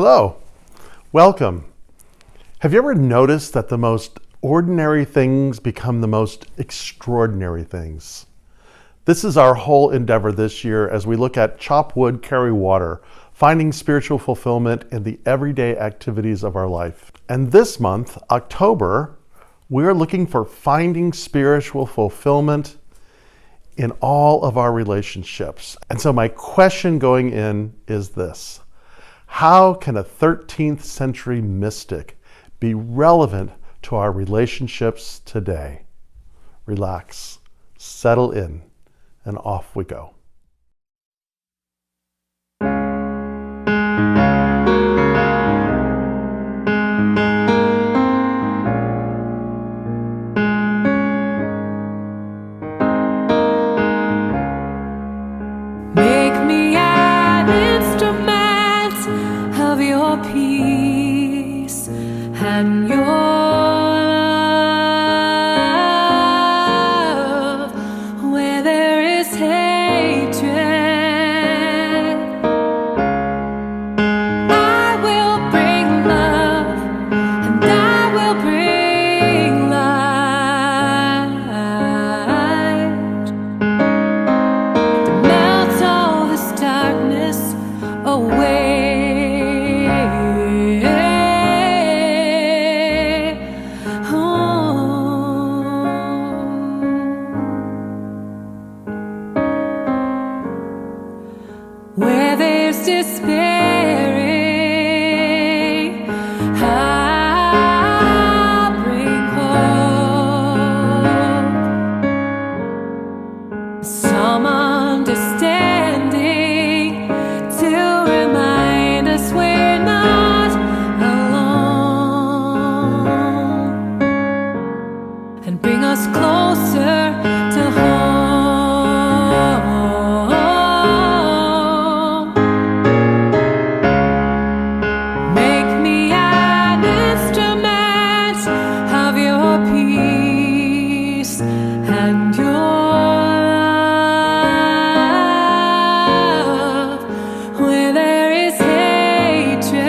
Hello, welcome. Have you ever noticed that the most ordinary things become the most extraordinary things? This is our whole endeavor this year as we look at Chop Wood, Carry Water, finding spiritual fulfillment in the everyday activities of our life. And this month, October, we're looking for finding spiritual fulfillment in all of our relationships. And so my question going in is this: how can a 13th century mystic be relevant to our relationships today? Relax, settle in, and off we go. Make me an instrument of your peace and your love. Where there is hatred, I will bring love, and I will bring light to melt all this darkness away. Where there's despairing, I'll bring hope, some understanding to remind us we're not alone, and bring us closer to home. Make me an instrument of your peace and your love. Where there is hatred,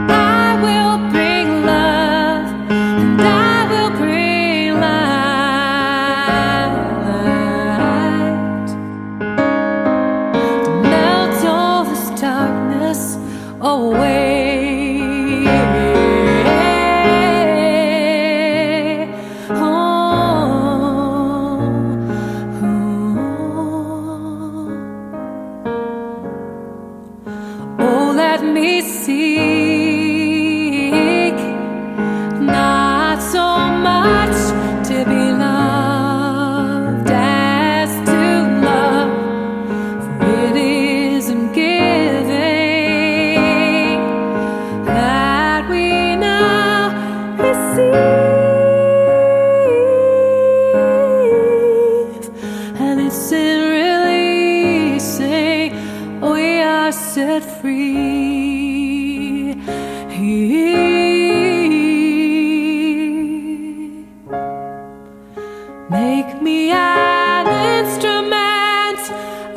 I will bring love, and I will bring light to melt all this darkness away. Oh, let me seek not so much to be loved as to love, for it is in giving that we now receive, and it's in releasing we are set free. Make me an instrument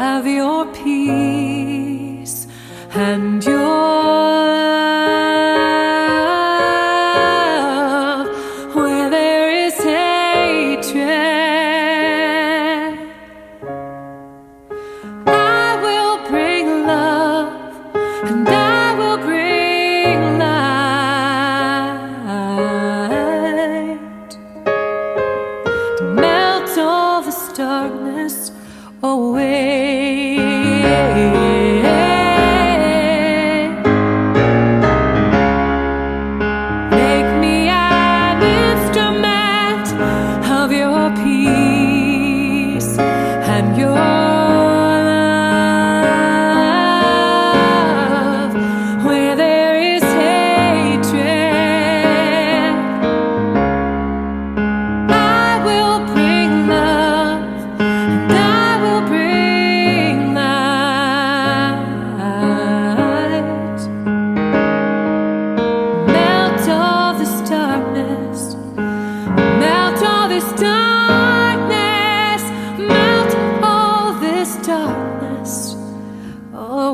of your peace and your love. Where there is hatred, I will bring love, and I will bring light to melt all this darkness away.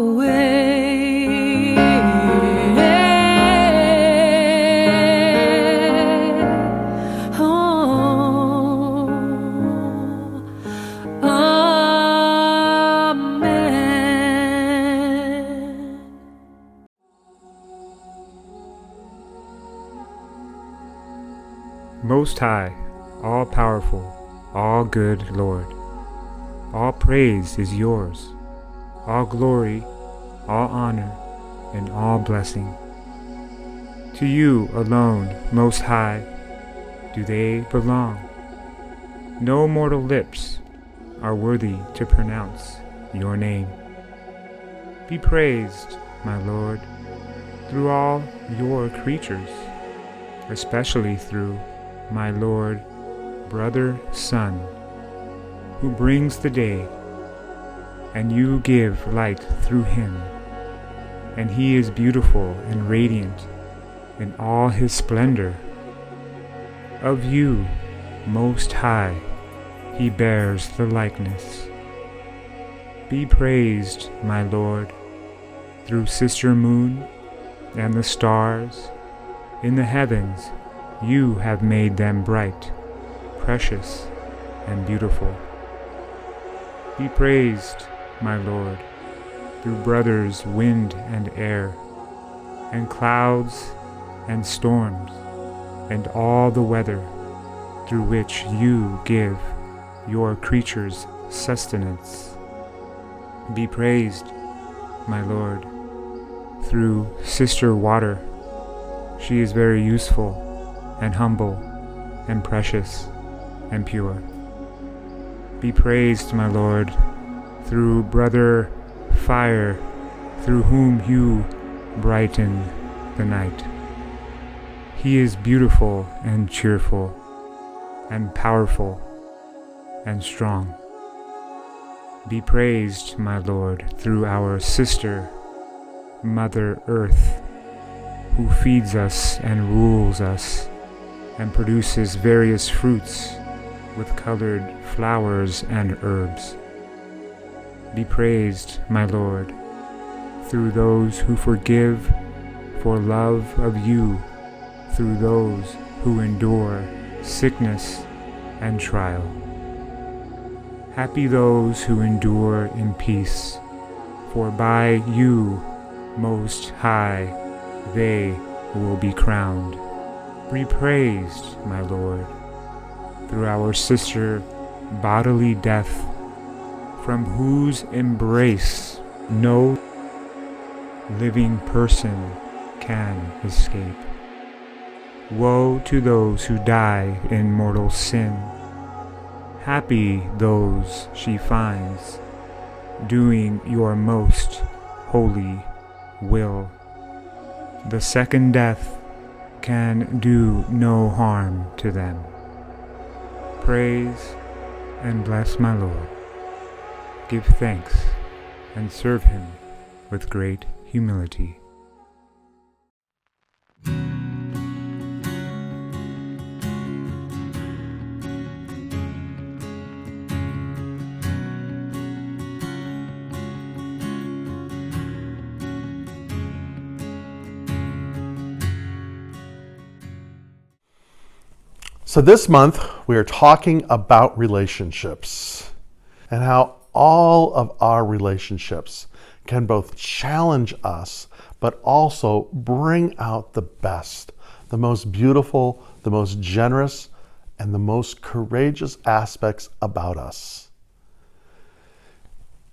away. Oh, amen. Most High, all-powerful, all-good Lord, all praise is yours, all glory, all honor, and all blessing. To you alone, Most High, do they belong. No mortal lips are worthy to pronounce your name. Be praised, my Lord, through all your creatures, especially through my Lord, brother, Sun, who brings the day, and you give light through him, and he is beautiful and radiant in all his splendor. Of you, Most High, he bears the likeness. Be praised, my Lord, through Sister Moon and the stars. In the heavens you have made them bright, precious, and beautiful. Be praised, my Lord, through brothers wind and air, and clouds and storms, and all the weather through which you give your creatures sustenance. Be praised, my Lord, through Sister Water. She is very useful and humble and precious and pure. Be praised, my Lord, through Brother Fire, through whom you brighten the night. He is beautiful and cheerful and powerful and strong. Be praised, my Lord, through our sister, Mother Earth, who feeds us and rules us and produces various fruits with colored flowers and herbs. Be praised, my Lord, through those who forgive for love of you, through those who endure sickness and trial. Happy those who endure in peace, for by you, Most High, they will be crowned. Be praised, my Lord, through our sister Bodily Death, from whose embrace no living person can escape. Woe to those who die in mortal sin. Happy those she finds, doing your most holy will. The second death can do no harm to them. Praise and bless my Lord. Give thanks and serve him with great humility. So this month, we are talking about relationships and how all of our relationships can both challenge us, but also bring out the best, the most beautiful, the most generous, and the most courageous aspects about us.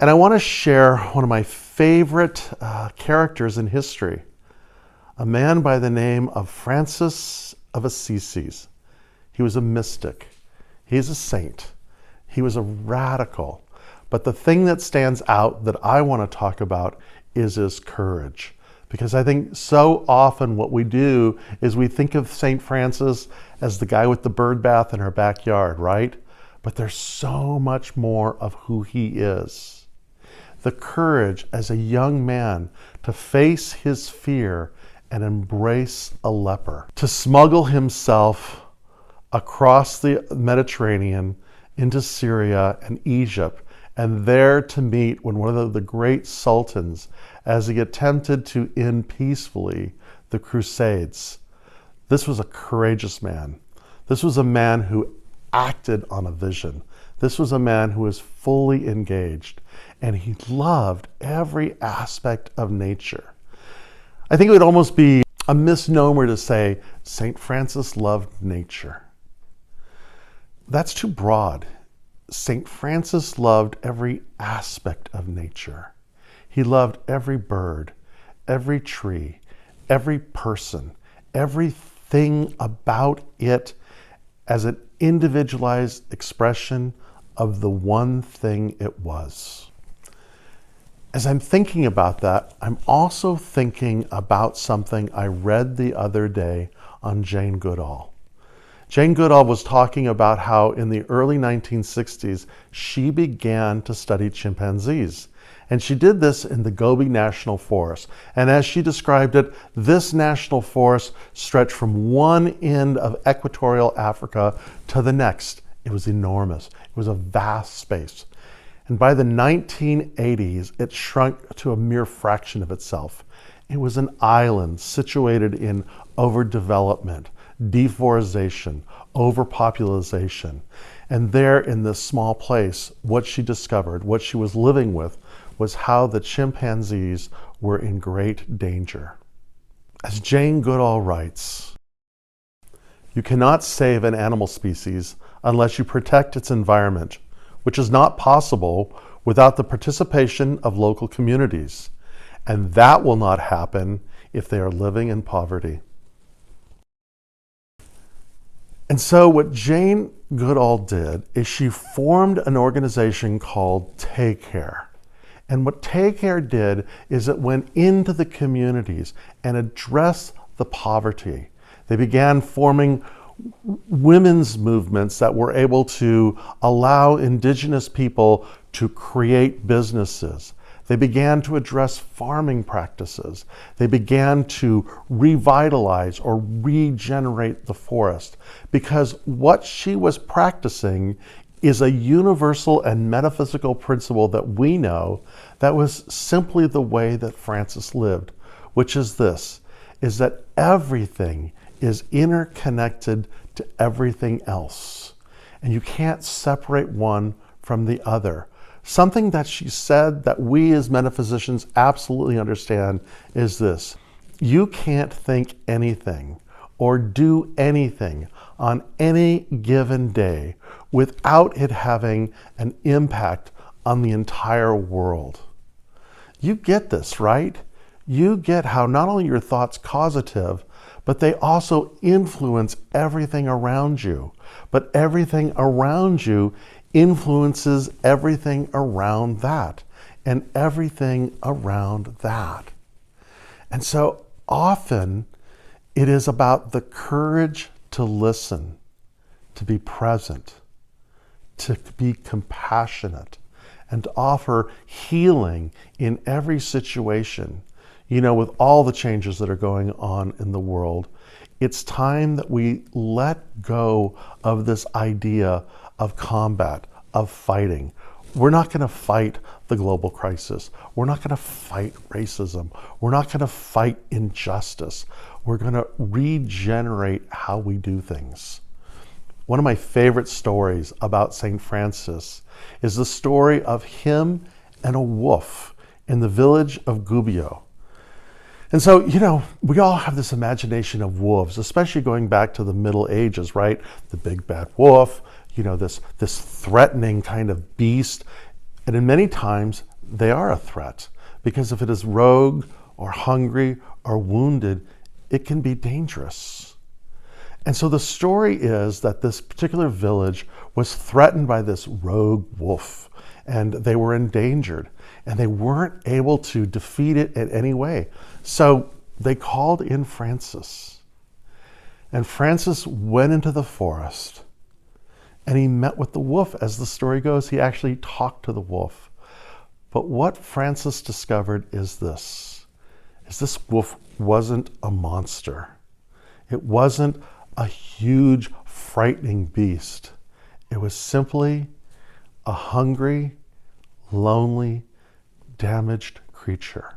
And I want to share one of my favorite characters in history, a man by the name of Francis of Assisi. He was a mystic. He's a saint. He was a radical. But the thing that stands out that I want to talk about is his courage. Because I think so often what we do is we think of St. Francis as the guy with the bird bath in our backyard, right? But there's so much more of who he is. The courage as a young man to face his fear and embrace a leper, to smuggle himself across the Mediterranean into Syria and Egypt and there to meet one of the great sultans as he attempted to end peacefully the Crusades. This was a courageous man. This was a man who acted on a vision. This was a man who was fully engaged, and he loved every aspect of nature. I think it would almost be a misnomer to say St. Francis loved nature. That's too broad. St. Francis loved every aspect of nature. He loved every bird, every tree, every person, everything about it as an individualized expression of the one thing it was. As I'm thinking about that, I'm also thinking about something I read the other day on Jane Goodall. Jane Goodall was talking about how in the early 1960s, she began to study chimpanzees. And she did this in the Gobi National Forest. And as she described it, this national forest stretched from one end of equatorial Africa to the next. It was enormous. It was a vast space. And by the 1980s, it shrunk to a mere fraction of itself. It was an island situated in overdevelopment, deforestation, overpopulation. And there in this small place, what she discovered, what she was living with, was how the chimpanzees were in great danger. As Jane Goodall writes, "You cannot save an animal species unless you protect its environment, which is not possible without the participation of local communities. And that will not happen if they are living in poverty." And so what Jane Goodall did is she formed an organization called Take Care. And what Take Care did is it went into the communities and addressed the poverty. They began forming women's movements that were able to allow indigenous people to create businesses. They began to address farming practices. They began to revitalize or regenerate the forest, because what she was practicing is a universal and metaphysical principle that we know that was simply the way that Francis lived, which is this, is that everything is interconnected to everything else. And you can't separate one from the other. Something that she said that we as metaphysicians absolutely understand is this: you can't think anything or do anything on any given day without it having an impact on the entire world. You get this, right? You get how not only your thoughts causative, but they also influence everything around you. But everything around you influences everything around that, and everything around that. And so often it is about the courage to listen, to be present, to be compassionate, and to offer healing in every situation. You know, with all the changes that are going on in the world, it's time that we let go of this idea of combat, of fighting. We're not going to fight the global crisis. We're not going to fight racism. We're not going to fight injustice. We're going to regenerate how we do things. One of my favorite stories about St. Francis is the story of him and a wolf in the village of Gubbio. And so, you know, we all have this imagination of wolves, especially going back to the Middle Ages, right? The big bad wolf, you know, this threatening kind of beast. And in many times, they are a threat, because if it is rogue or hungry or wounded, it can be dangerous. And so the story is that this particular village was threatened by this rogue wolf, and they were endangered, and they weren't able to defeat it in any way. So they called in Francis. And Francis went into the forest, and he met with the wolf. As the story goes, he actually talked to the wolf. But what Francis discovered is this wolf wasn't a monster. It wasn't a huge, frightening beast. It was simply a hungry, lonely, damaged creature.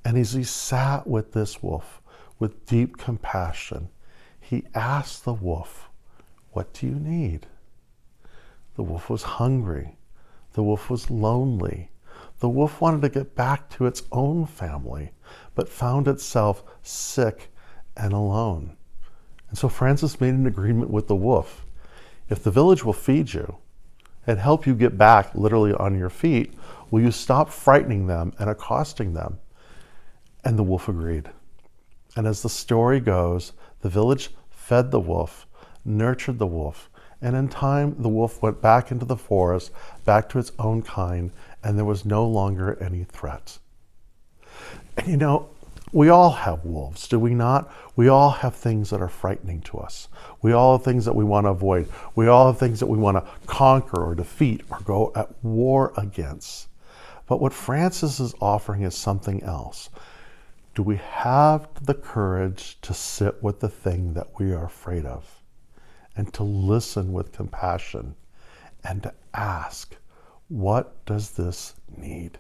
And as he sat with this wolf with deep compassion, he asked the wolf, "What do you need?" The wolf was hungry. The wolf was lonely. The wolf wanted to get back to its own family, but found itself sick and alone. And so Francis made an agreement with the wolf. If the village will feed you and help you get back literally on your feet, will you stop frightening them and accosting them? And the wolf agreed. And as the story goes, the village fed the wolf, nurtured the wolf, and in time the wolf went back into the forest, back to its own kind, and there was no longer any threat. And you know, we all have wolves, do we not? We all have things that are frightening to us. We all have things that we want to avoid. We all have things that we want to conquer or defeat or go at war against. But what Francis is offering is something else. Do we have the courage to sit with the thing that we are afraid of and to listen with compassion and to ask, what does this need?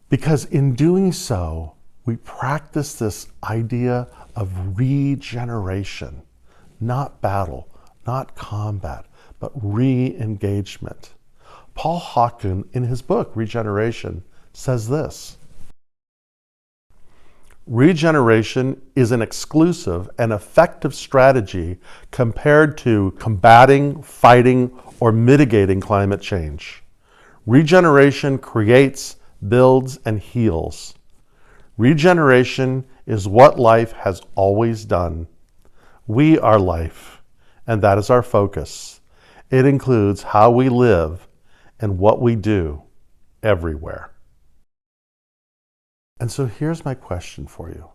Because in doing so, we practice this idea of regeneration, not battle, not combat, but re-engagement. Paul Hawken, in his book, Regeneration, says this: regeneration is an exclusive and effective strategy compared to combating, fighting, or mitigating climate change. Regeneration creates, builds, and heals. Regeneration is what life has always done. We are life, and that is our focus. It includes how we live and what we do everywhere. And so here's my question for you.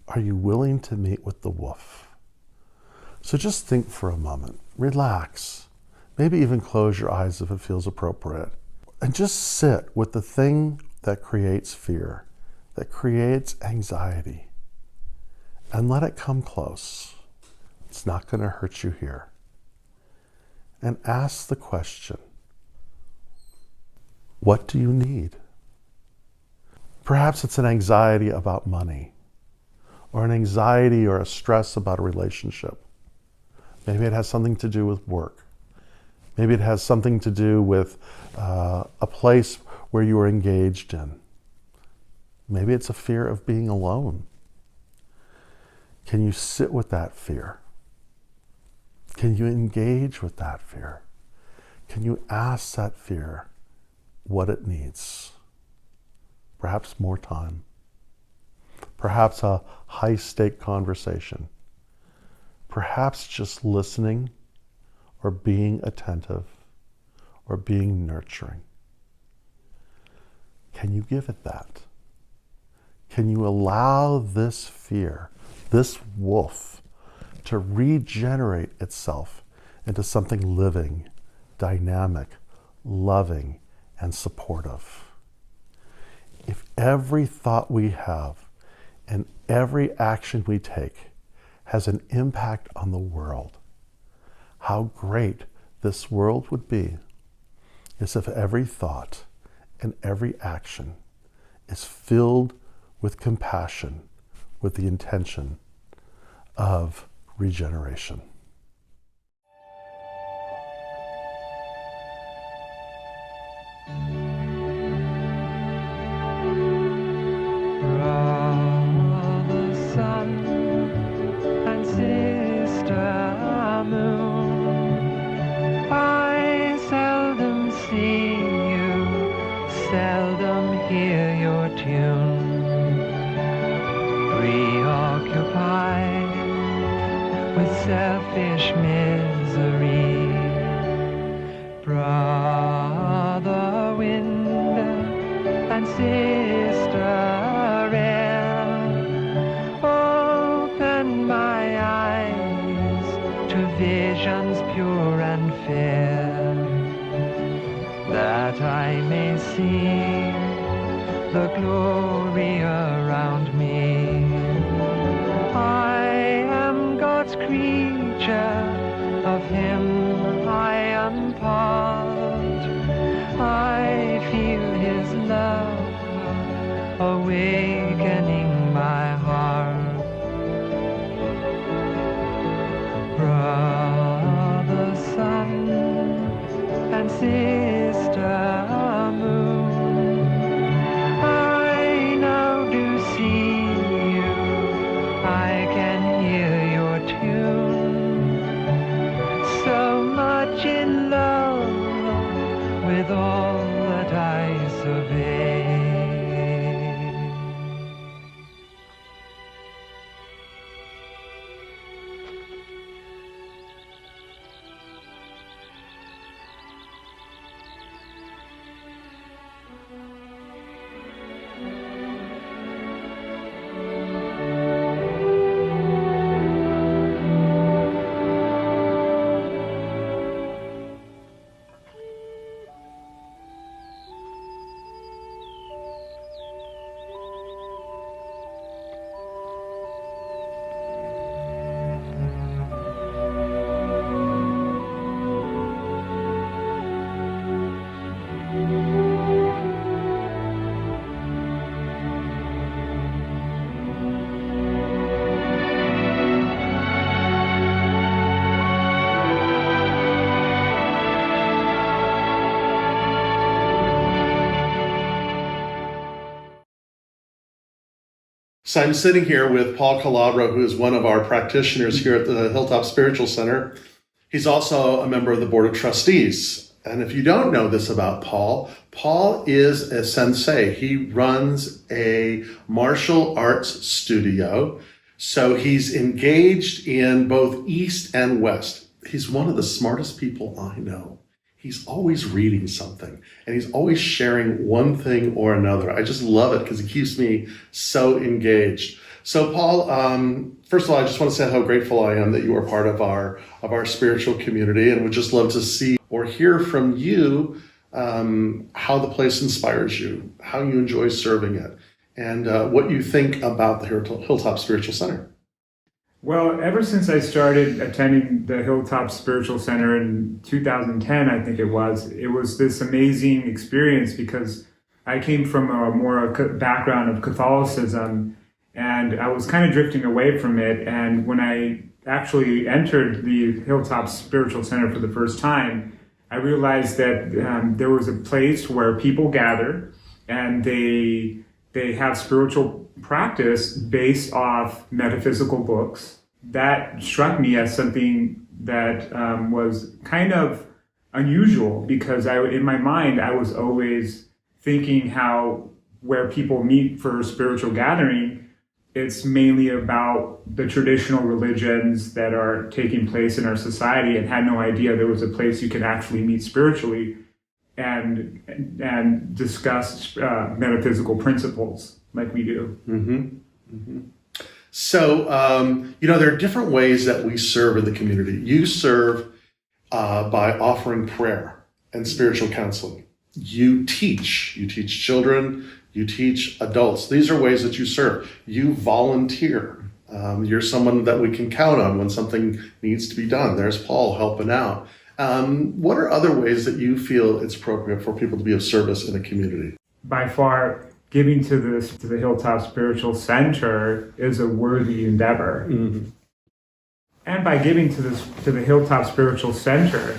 Are you willing to meet with the wolf? So just think for a moment, relax, maybe even close your eyes if it feels appropriate, and just sit with the thing that creates fear, that creates anxiety, and let it come close. It's not going to hurt you here. And ask the question, what do you need? Perhaps it's an anxiety about money, or an anxiety or a stress about a relationship. Maybe it has something to do with work. Maybe it has something to do with a place where you are engaged in. Maybe it's a fear of being alone. Can you sit with that fear? Can you engage with that fear? Can you ask that fear what it needs? Perhaps more time. Perhaps a high-stake conversation. Perhaps just listening or being attentive or being nurturing. Can you give it that? Can you allow this fear, this wolf, to regenerate itself into something living, dynamic, loving, and supportive? If every thought we have and every action we take has an impact on the world, how great this world would be is if every thought and every action is filled with compassion, with the intention of regeneration. Selfish misery, brother wind and sister air, open my eyes to visions pure and fair, that I may see the glory around me. I am God's creature, of Him I am part, I feel his love awakening my heart. Brother sun and sister moon, I now do see you, I can hear your tune. So much in love with all that I survey. So I'm sitting here with Paul Calabro, who is one of our practitioners here at the Hilltop Spiritual Center. He's also a member of the Board of Trustees. And if you don't know this about Paul, Paul is a sensei. He runs a martial arts studio. So he's engaged in both East and West. He's one of the smartest people I know. He's always reading something and he's always sharing one thing or another. I just love it because he keeps me so engaged. So Paul, first of all, I just want to say how grateful I am that you are part of our spiritual community, and would just love to see or hear from you how the place inspires you, how you enjoy serving it, and what you think about the Hilltop Spiritual Center. Well, ever since I started attending the Hilltop Spiritual Center in 2010, I think it was this amazing experience because I came from a background of Catholicism, and I was kind of drifting away from it. And when I actually entered the Hilltop Spiritual Center for the first time, I realized that there was a place where people gather and they have spiritual practice based off metaphysical books. That struck me as something that was kind of unusual because in my mind, I was always thinking how where people meet for spiritual gathering, it's mainly about the traditional religions that are taking place in our society, and had no idea there was a place you could actually meet spiritually and discuss metaphysical principles like we do. Mm-hmm. Mm-hmm. So, there are different ways that we serve in the community. You serve by offering prayer and spiritual counseling. You teach children, you teach adults. These are ways that you serve. You volunteer. You're someone that we can count on when something needs to be done. There's Paul helping out. What are other ways that you feel it's appropriate for people to be of service in a community? By far, giving to the Hilltop Spiritual Center is a worthy endeavor. Mm-hmm. And by giving to the Hilltop Spiritual Center,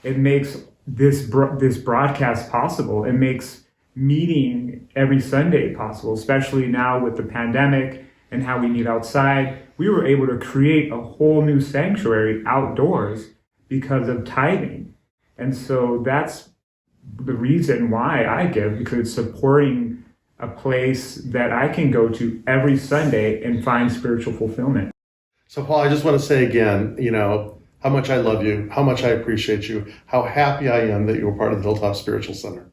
it makes this broadcast possible. It makes meeting every Sunday possible, especially now with the pandemic and how we meet outside. We were able to create a whole new sanctuary outdoors because of tithing. And so that's the reason why I give, because it's supporting a place that I can go to every Sunday and find spiritual fulfillment. So Paul, I just want to say again, how much I love you, how much I appreciate you, how happy I am that you were part of the Hilltop Spiritual Center.